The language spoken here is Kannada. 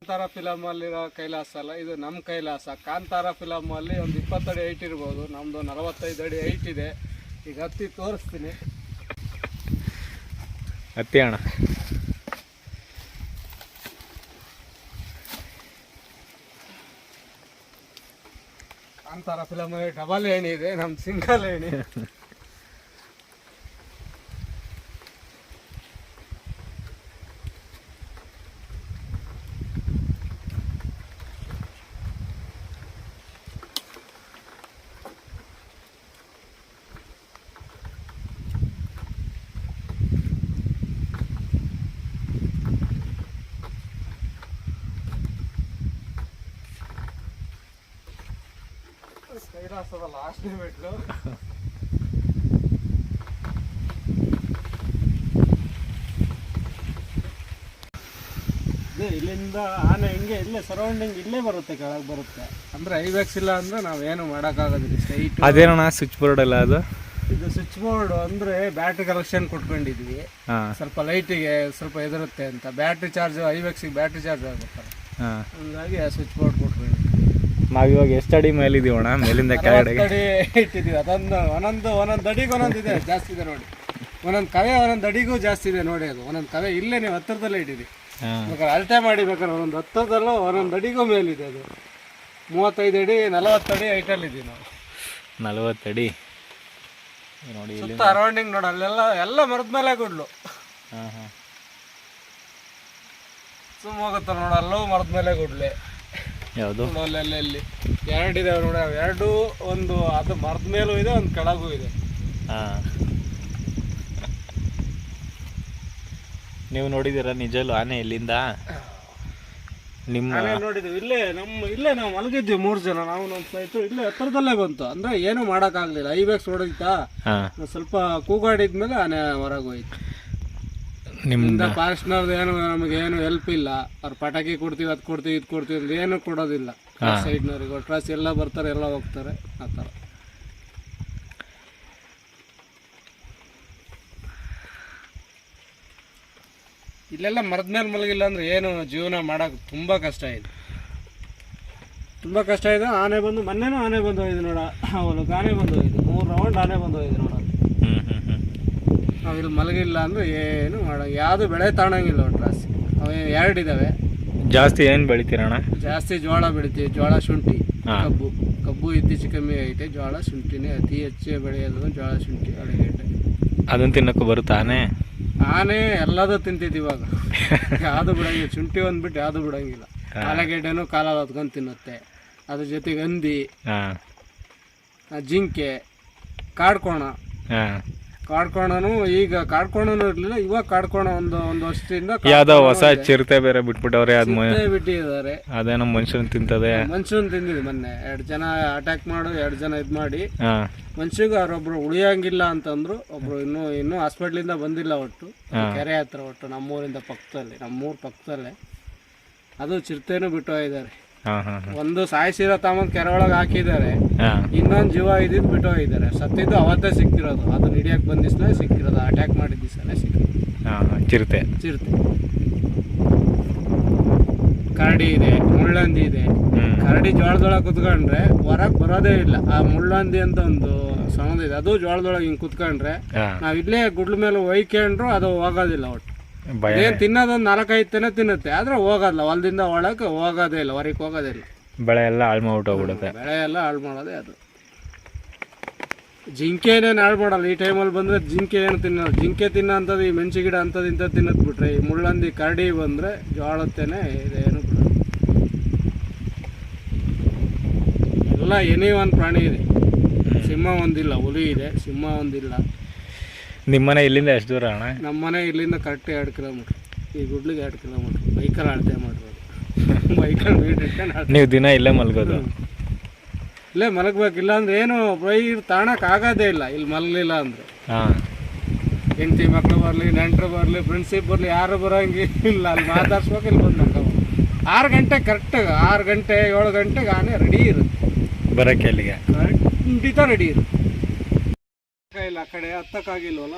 ಕಾಂತಾರ ಫಿಲಮ್ ಅಲ್ಲಿರೋ ಕೈಲಾಸ ಅಲ್ಲ, ಇದು ನಮ್ಮ ಕೈಲಾಸ. ಕಾಂತಾರ ಫಿಲಮ್ ಅಲ್ಲಿ ಒಂದು 20 ಅಡಿ ಹೈಟ್ ಇರ್ಬೋದು, ನಮ್ದು 45 ಅಡಿ ಹೈಟ್ ಇದೆ. ಈಗ ಹತ್ತಿ ತೋರಿಸ್ತೀನಿ. ಹತ್ತಿ ಅಣ್ಣ. ಕಾಂತಾರ ಫಿಲಮ್ ಡಬಲ್ ಏಣಿ ಇದೆ, ನಮ್ ಸಿಂಗಲ್ ಏಣಿ. ಕೈಲಾಸದ ಲಾಸ್ಟ್ನೇ ಮೆಟ್ಲು. ಇಲ್ಲಿಂದ ಆನೆ ಹಿಂಗೆ ಇಲ್ಲೇ ಸರೌಂಡಿಂಗ್ ಇಲ್ಲೇ ಬರುತ್ತೆ, ಕೆಳಗೆ ಬರುತ್ತೆ. ಅಂದ್ರೆ ಐವ್ಯಾಕ್ಸ್ ಇಲ್ಲ ಅಂದ್ರೆ ನಾವೇನು ಮಾಡೋಕ್ಕಾಗೋದಿಲ್ಲ. ಸ್ಟ್ರೈಟ್ ಅದೇನಣ್ಣ ಸ್ವಿಚ್ ಬೋರ್ಡ್ ಎಲ್ಲ ಅದು? ಇದು ಸ್ವಿಚ್ ಬೋರ್ಡ್ ಅಂದ್ರೆ ಬ್ಯಾಟ್ರಿ ಕಲೆಕ್ಷನ್ ಕೊಟ್ಕೊಂಡಿದ್ವಿ. ಸ್ವಲ್ಪ ಲೈಟಿಗೆ ಸ್ವಲ್ಪ ಎದುರುತ್ತೆ ಅಂತ. ಬ್ಯಾಟ್ರಿ ಚಾರ್ಜ್ ಐವ್ಯಾಕ್ಸಿಗೆ ಬ್ಯಾಟ್ರಿ ಚಾರ್ಜ್ ಆಗುತ್ತಲ್ಲ, ಹಂಗಾಗಿ ಸ್ವಿಚ್ ಬೋರ್ಡ್ ಕೊಟ್ಕೊಂಡಿದ್ವಿ. ನಾವಿವಾಗ ಎಷ್ಟು ಅಡಿ ಮೇಲೆ ಇದೀವಣ್ಣ? ಮೇಲಿಂದ ಕೆಳಗಡೆ ಅಡಿ ಇಟ್ಟಿದ್ದೀವಿ. ಅದೊಂದು ಒಂದೊಂದು ಅಡಿಗೆ ಒಂದೊಂದು ಇದೆ, ಜಾಸ್ತಿ ಇದೆ ನೋಡಿ. ಒಂದೊಂದು ಕವೆ ಒಂದೊಂದು ಅಡಿಗೂ ಜಾಸ್ತಿ ಇದೆ ನೋಡಿ. ಅದು ಒಂದೊಂದು ಕವೆ ಇಲ್ಲೇ ನೀವು ಹತ್ತಿರದಲ್ಲೇ ಇಟ್ಟಿದ್ದೀವಿ. ಬೇಕಾದ್ರೆ ಅಳತೆ ಮಾಡಿ, ಬೇಕಾದ್ರೆ ಒಂದೊಂದು ಹತ್ತದಲ್ಲೂ ಒಂದೊಂದು ಅಡಿಗೂ ಮೇಲಿದೆ. ಅದು 35 ಅಡಿ 40 ಅಡಿ ಹೈಟಲ್ಲಿ ಇದ್ದೀವಿ ನಾವು. 40 ಅಡಿ ನೋಡಿ. ಸುತ್ತ ಅರೌಂಡಿಂಗ್ ನೋಡಿ, ಅಲ್ಲೆಲ್ಲ ಎಲ್ಲ ಮರದ ಮೇಲೆ ಗುಡ್ಲು. ಸುಮ್ಮ ಹೋಗುತ್ತಲ್ಲ ನೋಡಿ, ಅಲ್ಲೂ ಮರದ ಮೇಲೆ ಗುಡ್ಲೆ. ಯಾವುದು? ಅಲ್ಲಿ 2 ಇದಾವೆ ನೋಡಿ. ಎರಡು ಒಂದು ಅದು ಮರದ ಮೇಲೂ ಇದೆ, ಒಂದು ಕೆಳಗೂ ಇದೆ. ನೀವು ನೋಡಿದ್ದೀರಾ ನಿಜಲ್ಲೂ ಆನೆ ಇಲ್ಲಿಂದ? ನಿಮ್ಮ ನೋಡಿದ್ವಿ ಇಲ್ಲೇ ನಾವು ಮಲಗಿದ್ವಿ 3 ಜನ. ನಾವು ನಮ್ಮ ಫ್ಲೈಟ್ ಇಲ್ಲೇ ಹತ್ರದಲ್ಲೇ ಬಂತು. ಅಂದ್ರೆ ಏನು ಮಾಡೋಕ್ಕಾಗಲಿಲ್ಲ. ಐವ್ಯಾಕ್ಸ್ ಹೊಡೆದಿತ್ತಾ, ಸ್ವಲ್ಪ ಕೂಗಾಡಿದ್ಮೇಲೆ ಆನೆ ಹೊರಗೆ ಹೋಯ್ತು. ನಿಮ್ದ ಫಾರೆಸ್ಟ್ನವ್ರದ್ದು ಏನು ನಮಗೇನು ಹೆಲ್ಪ್ ಇಲ್ಲ. ಅವ್ರು ಪಟಾಕಿ ಕೊಡ್ತೀವಿ, ಅದು ಕೊಡ್ತೀವಿ, ಇದು ಕೊಡ್ತೀವಿ ಅಂದ್ರೆ ಏನು ಕೊಡೋದಿಲ್ಲ. ಸೈಡ್ನವ್ರಿಗೆ ಟ್ರಸ್ ಎಲ್ಲ ಬರ್ತಾರೆ, ಎಲ್ಲ ಹೋಗ್ತಾರೆ, ಆ ಥರ. ಇಲ್ಲೆಲ್ಲ ಮರದ ಮೇಲೆ ಮಲಗಿಲ್ಲ ಅಂದ್ರೆ ಏನು ಜೀವನ ಮಾಡೋಕೆ ತುಂಬ ಕಷ್ಟ ಇದೆ, ತುಂಬ ಕಷ್ಟ ಇದೆ. ಆನೆ ಬಂದು ಮೊನ್ನೆನೂ ಆನೆ ಬಂದು ಹೋಯ್ದು ನೋಡ. ಅವನಿಗೆ ಆನೆ ಬಂದು ಹೋಯ್ದು 3 ರೌಂಡ್ ಆನೆ ಬಂದು ಹೋಯ್ದು ನೋಡ. ನಾವಿಲ್ಲಿ ಮಲಗಿಲ್ಲ ಅಂದ್ರೆ ಏನು ಮಾಡೋ, ಯಾವುದು ಬೆಳೆ ತಾಣಂಗಿಲ್ಲ. ಟ್ರಾಸ್ ಅವು 2 ಇದಾವೆ. ಜಾಸ್ತಿ ಏನು ಬೆಳಿತೀರಣ್ಣ? ಜಾಸ್ತಿ ಜೋಳ ಬೆಳಿತೀವಿ. ಜೋಳ, ಶುಂಠಿ, ಕಬ್ಬು ಇತ್ತೀಚೆಗೆ ಕಮ್ಮಿ ಐತೆ. ಜೋಳ ಶುಂಠಿನೇ ಅತಿ ಹೆಚ್ಚು ಬೆಳೆಯೋದು. ಜೋಳ, ಶುಂಠಿ, ಅಡಿಗೆಡ್ಡೆ. ಅದನ್ನು ತಿನ್ನೋಕೆ ಬರುತ್ತೆ ಆನೆ? ಆನೆ ಎಲ್ಲದೂ ತಿಂತಿದ್ದು ಇವಾಗ. ಯಾವುದು ಬಿಡಂಗಿಲ್ಲ. ಶುಂಠಿ ಒಂದ್ಬಿಟ್ಟು ಯಾವುದು ಬಿಡಂಗಿಲ್ಲ. ಆಲೂಗೆಡ್ಡೆನೂ ಕಾಲಲ್ಲಿ ಹೊತ್ಕೊಂಡು ತಿನ್ನುತ್ತೆ. ಅದ್ರ ಜೊತೆಗೆ ಹಂದಿ, ಜಿಂಕೆ, ಕಾಡ್ಕೋಣ. ಕಾಡ್ಕೋಣನು ಈಗ ಕಾಡ್ಕೋಣನು ಇರ್ಲಿಲ್ಲ, ಇವಾಗ ಕಾಡ್ಕೋಣ ಒಂದು ವರ್ಷದಿಂದ ಯಾವ್ದೋ ಹೊಸ ಚಿರತೆ ಬೇರೆ ಬಿಟ್ಬಿಟ್ಟವ್ರೆ. ಬಿಟ್ಟಿದ್ದಾರೆ. ಅದೇನೋ ಮನುಷ್ಯನ್ ತಿಂತದೆ. ಮನುಷ್ಯನ್ ತಿಂದಿದೆ ಮೊನ್ನೆ. 2 ಜನ ಅಟ್ಯಾಕ್ ಮಾಡಿ 2 ಜನ ಇದ್ ಮಾಡಿ ಮನುಷ್ಯಗೆ ಅವ್ರೊಬ್ರು ಉಳಿಯಂಗಿಲ್ಲ ಅಂತಂದ್ರು. ಒಬ್ರು ಇನ್ನೂ ಹಾಸ್ಪಿಟ್ಲಿಂದ ಬಂದಿಲ್ಲ. ಒಟ್ಟು ಕೆರೆ ಹತ್ರ, ಒಟ್ಟು ನಮ್ಮೂರಿಂದ ಪಕ್ಕದಲ್ಲಿ, ನಮ್ಮೂರ್ ಪಕ್ಕದಲ್ಲೇ ಅದು ಚಿರತೆನೂ ಬಿಟ್ಟು ಹೋಗಿದ್ದಾರೆ. ಒಂದು ಸಾಯಿಸಿರೋ ತಮ್ಮ ಕೆರೆ ಒಳಗೆ ಹಾಕಿದ್ದಾರೆ. ಇನ್ನೊಂದು ಜೀವ ಇದ್ದಿದ್ದು ಬಿಟ್ಟು ಹೋಗಿದ್ದಾರೆ. ಸತ್ತಿದ್ದು ಅವತ್ತೇ ಸಿಕ್ಕಿರೋದು. ಅದು ಹಿಡಿಯಕ್ಕೆ ಬಂದ ದಿವಸನೇ ಸಿಕ್ಕಿರೋದು. ಅಟ್ಯಾಕ್ ಮಾಡಿದ ದಿವಸನೇ ಸಿಕ್ಕಿರೋದು ಚಿರತೆ. ಕರಡಿ ಇದೆ, ಮುಳ್ಳಂದಿ ಇದೆ. ಕರಡಿ ಜೋಳದೊಳಗೆ ಕುತ್ಕೊಂಡ್ರೆ ಹೊರಗೆ ಬರೋದೇ ಇಲ್ಲ. ಆ ಮುಳ್ಳಂದಿ ಅಂತ ಒಂದು ಸೌಂಡ್ ಇದೆ, ಅದು ಜೋಳದೊಳಗೆ ಹಿಂಗೆ ಕುತ್ಕೊಂಡ್ರೆ ನಾವ್ ಇಲ್ಲೇ ಗುಡ್ಲ ಮೇಲೆ ಒಯ್ಕೊಂಡ್ರು ಅದು ಹೋಗೋದಿಲ್ಲ. ಒಟ್ಟು ಏನ್ ತಿನ್ನೋದೊಂದು 4-5 ದಿನ ತಿನ್ನುತ್ತೆ, ಆದ್ರೆ ಹೋಗೋದಿಲ್ಲ. ಹೊಲದಿಂದ ಒಳಗೆ ಹೋಗೋದೇ ಇಲ್ಲ, ಹೊರಗೆ ಹೋಗೋದೇ ಇಲ್ಲ. ಬೆಳೆ ಎಲ್ಲ ಹಾಳು ಮಾಡ್ಬಿಟ್ಟೋಗ್ಬಿಡುತ್ತೆ. ಬೆಳೆ ಎಲ್ಲ ಹಾಳು ಮಾಡೋದೇ ಅದು. ಜಿಂಕೆ ಏನೇನು ಹಾಳು ಮಾಡಲ್ಲ. ಈ ಟೈಮಲ್ಲಿ ಬಂದ್ರೆ ಜಿಂಕೆ ಏನು ತಿನ್ನೋದು. ಜಿಂಕೆ ತಿನ್ನೋ ಅಂಥದ್ದು ಈ ಮೆಣಸಿ ಗಿಡ ಅಂಥದ್ದು ಇಂಥದ್ದು ತಿನ್ನೋದು ಬಿಟ್ರೆ, ಈ ಮುಳ್ಳಂದಿ, ಕರಡಿ ಬಂದ್ರೆ ಜೋಳತ್ತೇನೆ ಇದೇನು ಬಿಡ. ಎಲ್ಲ ಏನೇ ಒಂದು ಪ್ರಾಣಿ ಇದೆ. ಸಿಂಹ ಒಂದಿಲ್ಲ, ಹುಲಿ ಇದೆ, ಸಿಂಹ ಒಂದಿಲ್ಲ. ನಿಮ್ಮನೆ ಇಲ್ಲಿಂದ ಎಷ್ಟು ದೂರ ಅಣ್ಣ? ನಮ್ಮನೆ ಇಲ್ಲಿಂದ ಕರೆಕ್ಟ್ 2 ಕಿಲೋಮೀಟ್ರ್. ಈ ಗುಡ್ಲಿಗೆ 2 ಕಿಲೋಮೀಟ್ರ್. ಬೈಕಲ್ಲಿ ಅಳತೆ ಮಾಡಿರೋದು. ಬೈಕಲ್ಲಿ ಮೀಟ್ ಇಟ್ಕೊಂಡು ನೀವು ದಿನ ಇಲ್ಲೇ ಮಲ್ಗೋದು? ಇಲ್ಲೇ ಮಲಗಬೇಕಿಲ್ಲ ಅಂದ್ರೆ ಏನು ತಾಣಕ್ಕೆ ಆಗೋದೇ ಇಲ್ಲ ಇಲ್ಲಿ ಮಲಗಲಿಲ್ಲ ಅಂದ್ರೆ. ಹೆಂಡತಿ ಮಕ್ಕಳು ಬರಲಿ, ನೆಂಟರು ಬರಲಿ, ಫ್ರೆಂಡ್ಶಿಪ್ ಬರಲಿ, ಯಾರು ಬರೋಂಗಿಲ್ಲ. ಅಲ್ಲಿ ಮಾತಾಡ್ಸ್ಬೇಕು, ಇಲ್ಲಿ ಬಂದು ಮಕ್ಕ 6 ಗಂಟೆ ಕರೆಕ್ಟ್ 6 ಗಂಟೆ 7 ಗಂಟೆಗೆ ಆನೆ ರೆಡಿ ಇರುತ್ತೆ ಬರೋಕ್ಕೆ. ಅಲ್ಲಿಗೆ ಖಂಡಿತ ರೆಡಿ ಇರುತ್ತೆ. ಇಲ್ಲ, ಆ ಕಡೆ ಹತ್ತಕ್ಕಾಗಿಲ್ವಲ್ಲ.